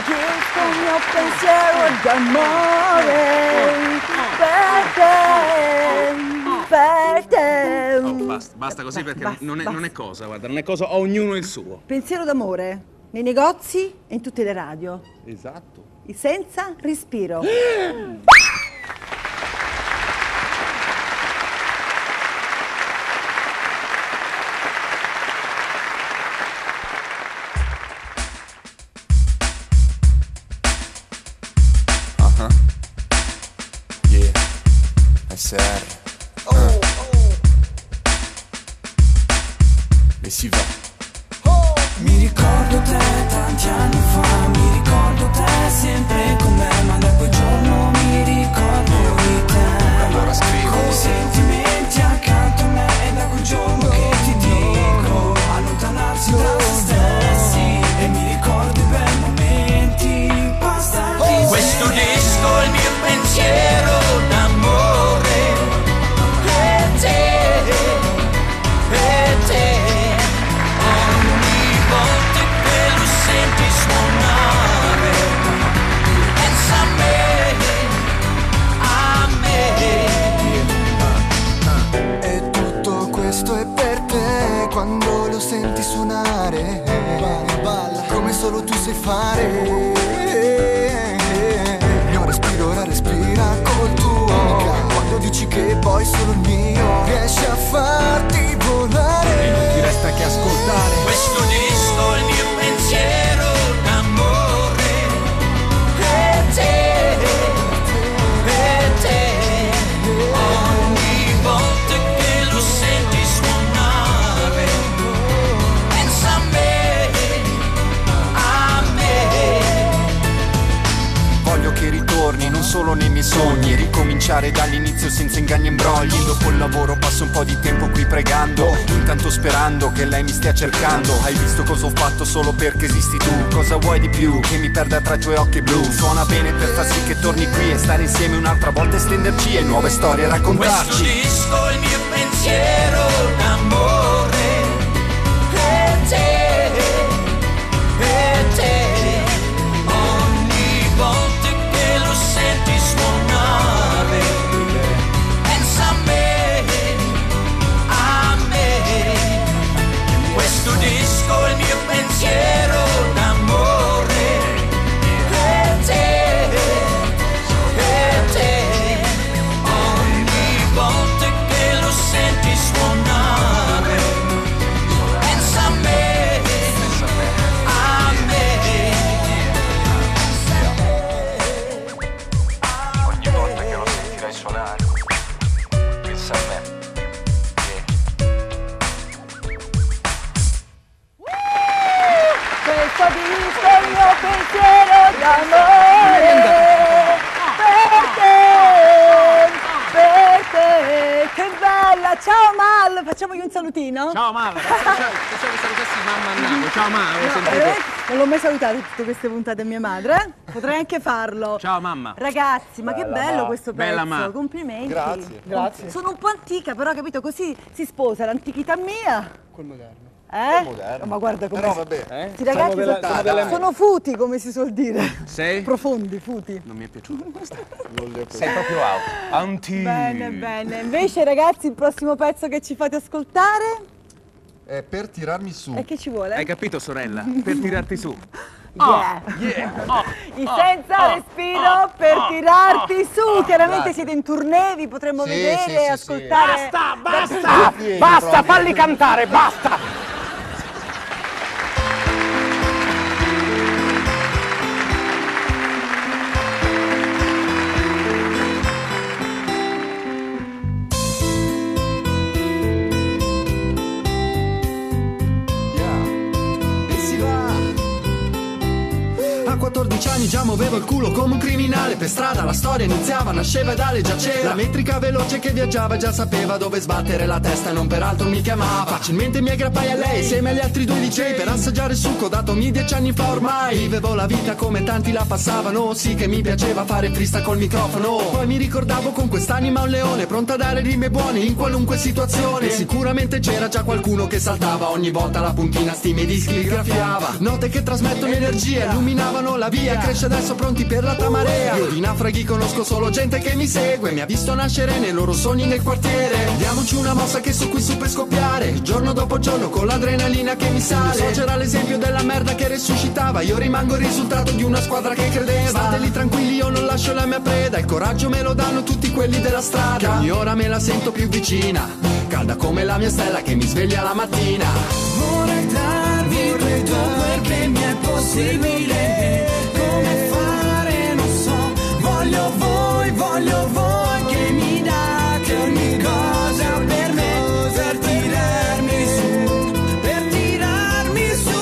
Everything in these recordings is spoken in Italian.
giusto il mio pensiero d'amore per te. Oh, basta così perché non è cosa, guarda, non è cosa, a ognuno il suo. Pensiero d'amore nei negozi e in tutte le radio. Esatto. Senza respiro. Yeah, SR. E si va. Mi ricordo te tanti anni fa, mi ricordo te sempre con me, ma da quel giorno mi ricordo di te. Allora scrivo con sentimenti accanto a me, e da quel giorno che ti dico allontanarsi da se stessi, e mi ricordo i bei momenti passati. Questo disco è il mio pensiero d'amore per te, per te. Ogni volta che lo senti suonare, pensa a me. E tutto questo è per te, quando lo senti suonare, balla, balla, come solo tu sai fare. Il mio respiro ora respira col tuo, quando dici che poi solo il mio riesce a farti volare. E non ti resta che ascoltare. Questo disco è il mio pensiero d'amore per te, per te. Ogni volta che lo senti suonare, pensa a me, a me. Voglio che ritorni non solo nei miei sogni, ricominciare dall'inizio senza inganni e imbrogli. Dopo il lavoro passo un po' di tempo qui pregando, intanto sperando che lei mi stia cercando. Hai visto cosa ho fatto solo perché esisti tu? Cosa vuoi di più? Che mi perda tra i tuoi occhi blu. Suona bene per far sì che torni qui e stare insieme un'altra volta e stenderci e nuove storie raccontarci. Questo disco è il mio pensiero d'amore per te, per te. Ogni volta che lo senti suonare, pensa a me, a me. Questo disco è il mio pensiero d'amore per te, per te. Ogni volta che lo senti suonare, pensa a me, a me. Ogni volta che lo sentirai suonare, pensa a me. Questo disco è il mio pensiero d'amore per te. Che bella, ciao Mal, facciamogli un salutino. Ciao Mara, facciamo che salutassi mamma Annago. Ciao Mara, ho sentito. Non l'ho mai salutato tutte queste puntate a mia madre, potrei anche farlo. Ciao mamma. Ragazzi, ma che bello questo Bella pezzo, Ma. complimenti. Grazie. Sono un po' antica, però capito, così si sposa l'antichità mia. Col moderno. Oh, ma guarda come Però vabbè. questi ragazzi sono futi, come si suol dire. Sei? Profondi, futi. Non mi è piaciuta questa. Sei proprio out. Anti. Bene, bene. Invece ragazzi, il prossimo pezzo che ci fate ascoltare È per tirarmi su. è che ci vuole? Hai capito, sorella? Per tirarti su. Il senza respiro per tirarti su. Chiaramente siete in tournée, vi potremmo Sì, vedere, sì, sì, ascoltare. Basta, falli cantare, basta! A 14 anni già muovevo il culo come un criminale. Per strada la storia iniziava, nasceva e dalle già c'era la metrica veloce che viaggiava e già sapeva dove sbattere la testa, non peraltro mi chiamava. Facilmente mi aggrappai a lei insieme agli altri due licei per assaggiare il succo datomi 10 anni fa ormai. Vivevo la vita come tanti la passavano, sì che mi piaceva fare freestyle col microfono. Poi mi ricordavo con quest'anima un leone, pronta a dare rime buone in qualunque situazione. E sicuramente c'era già qualcuno che saltava ogni volta la puntina sti miei dischi li graffiava. Note che trasmettono energia, illuminavano trovano la via. Cresce adesso pronti per la tamarea. Io di naufraghi conosco solo gente che mi segue, mi ha visto nascere nei loro sogni nel quartiere. Diamoci una mossa che sto qui su per scoppiare, giorno dopo giorno con l'adrenalina che mi sale. So c'era l'esempio della merda che resuscitava, io rimango il risultato di una squadra che credeva. State lì tranquilli, io non lascio la mia preda, il coraggio me lo danno tutti quelli della strada, che ogni ora me la sento più vicina, calda come la mia stella che mi sveglia la mattina. Vorrei darvi tutto quel che mi è possibile, come fare non so, voglio voi che mi date ogni cosa per me, per tirarmi su.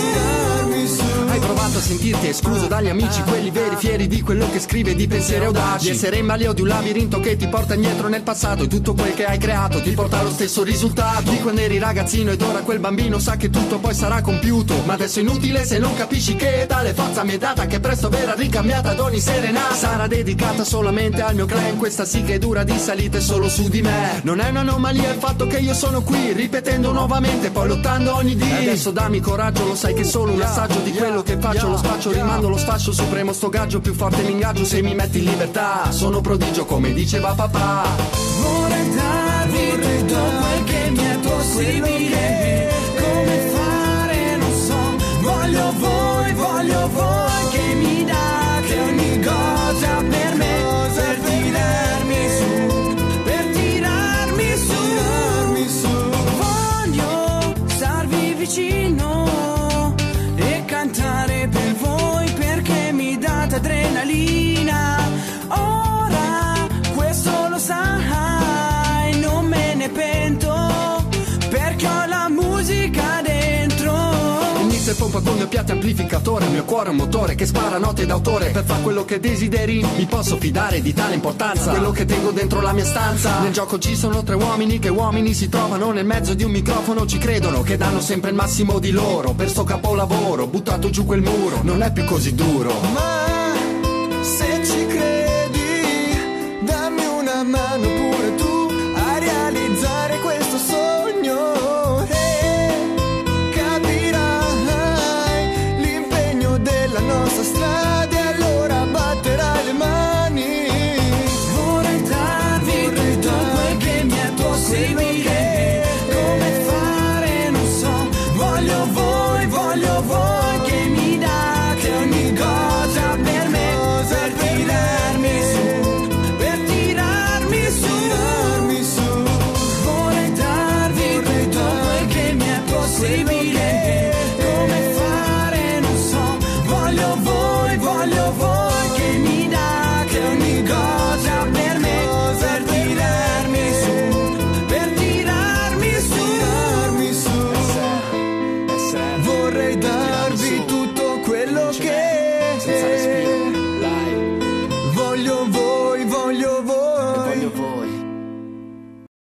Hai provato a sentirti escluso dagli amici, quelli veri fieri di quello che scrive, di pensieri audaci, di essere in balio di un labirinto che ti porta indietro nel passato, e tutto quel che hai creato ti porta allo stesso risultato di quando eri ragazzino, ed ora quel bambino sa che tutto poi sarà compiuto, ma adesso è inutile se non capisci che tale forza mi è data, che presto verrà ricambiata ad ogni serenata. Sarà dedicata solamente al mio clan, questa sì che è dura di salite solo su di me. Non è un'anomalia il fatto che io sono qui, ripetendo nuovamente poi lottando ogni dì. Adesso dammi coraggio, lo sai che è solo un assaggio di quello che faccio, lo spaccio, rimando lo sfascio supremo, sto gaggio più forte l'ingaggio se mi metti in libertà, sono prodigio come diceva papà. Vorrei darvi tutto quel che mi è possibile, come fare non so, voglio voi che mi date ogni cosa per me, per tirarmi su. Voglio starvi vicino e cantare per voi perché mi date adrenalina. Ora questo lo sai, non me ne pento perché ho la musica dentro. Il mixer pompa con mio piatto amplificatore, il mio cuore è un motore che spara note d'autore, per far quello che desideri mi posso fidare di tale importanza, quello che tengo dentro la mia stanza. Nel gioco ci sono 3 uomini, che uomini si trovano nel mezzo di un microfono, ci credono che danno sempre il massimo di loro, per sto capolavoro buttato giù quel muro non è più così duro. Ma se ci credi, dammi una mano pure tu a realizzare questo sogno, e capirai l'impegno della nostra strada.